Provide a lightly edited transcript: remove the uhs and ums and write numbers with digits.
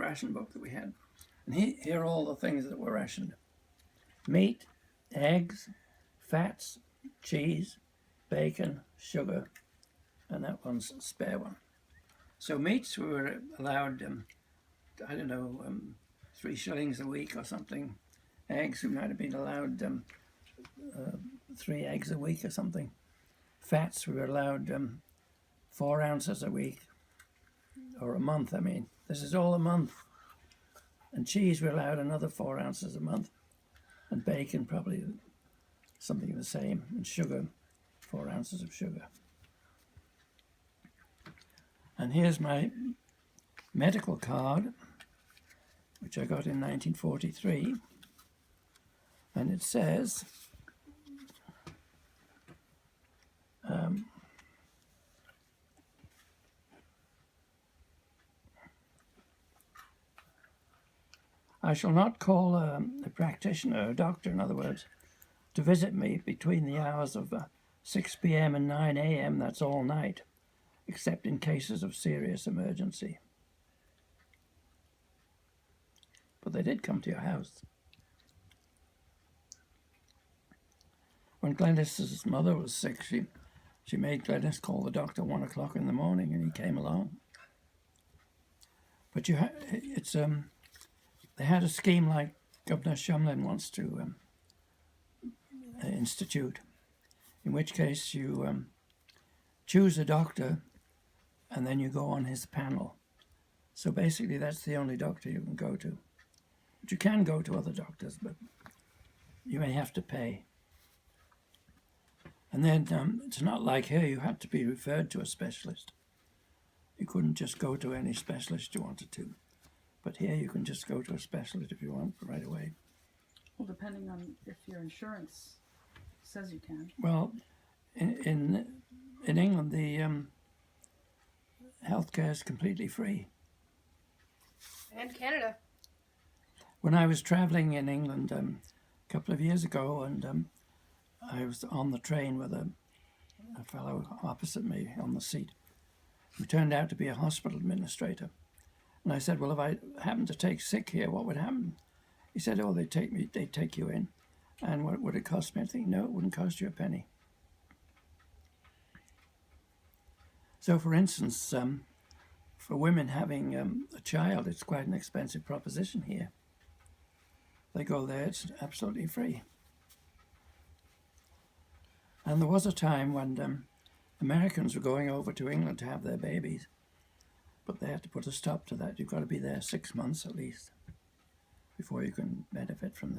ration book that we had. And here are all the things that were rationed. Meat, eggs, fats, cheese, bacon, sugar, and that one's a spare one. So meats we were allowed, I don't know, 3 shillings a week or something. Eggs, we might have been allowed 3 eggs a week or something. Fats, we were allowed 4 ounces a week, or a month, I mean. This is all a month. And cheese, we were allowed another 4 ounces a month. And bacon, probably something the same. And sugar, 4 ounces of sugar. And here's my medical card, which I got in 1943. And it says, I shall not call a practitioner, a doctor in other words, to visit me between the hours of 6 p.m. and 9 a.m., that's all night, except in cases of serious emergency. But they did come to your house. When Glennis's mother was sick, she made Glennis call the doctor 1 o'clock in the morning, and he came along. But they had a scheme like Governor Shumlin wants to institute, in which case you choose a doctor and then you go on his panel. So basically that's the only doctor you can go to. But you can go to other doctors, but you may have to pay. And then it's not like here, you had to be referred to a specialist. You couldn't just go to any specialist you wanted to. But here you can just go to a specialist if you want right away. Well, depending on if your insurance says you can. Well, in England, the healthcare is completely free. And Canada. When I was traveling in England a couple of years ago, and I was on the train with a fellow opposite me on the seat, who turned out to be a hospital administrator. And I said, well, if I happen to take sick here, what would happen? He said, oh, they'd take you in. And what would it cost me? I think, no, it wouldn't cost you a penny. So, for instance, for women having a child, it's quite an expensive proposition here. They go there, it's absolutely free. And there was a time when Americans were going over to England to have their babies, but they had to put a stop to that. You've got to be there 6 months at least before you can benefit from the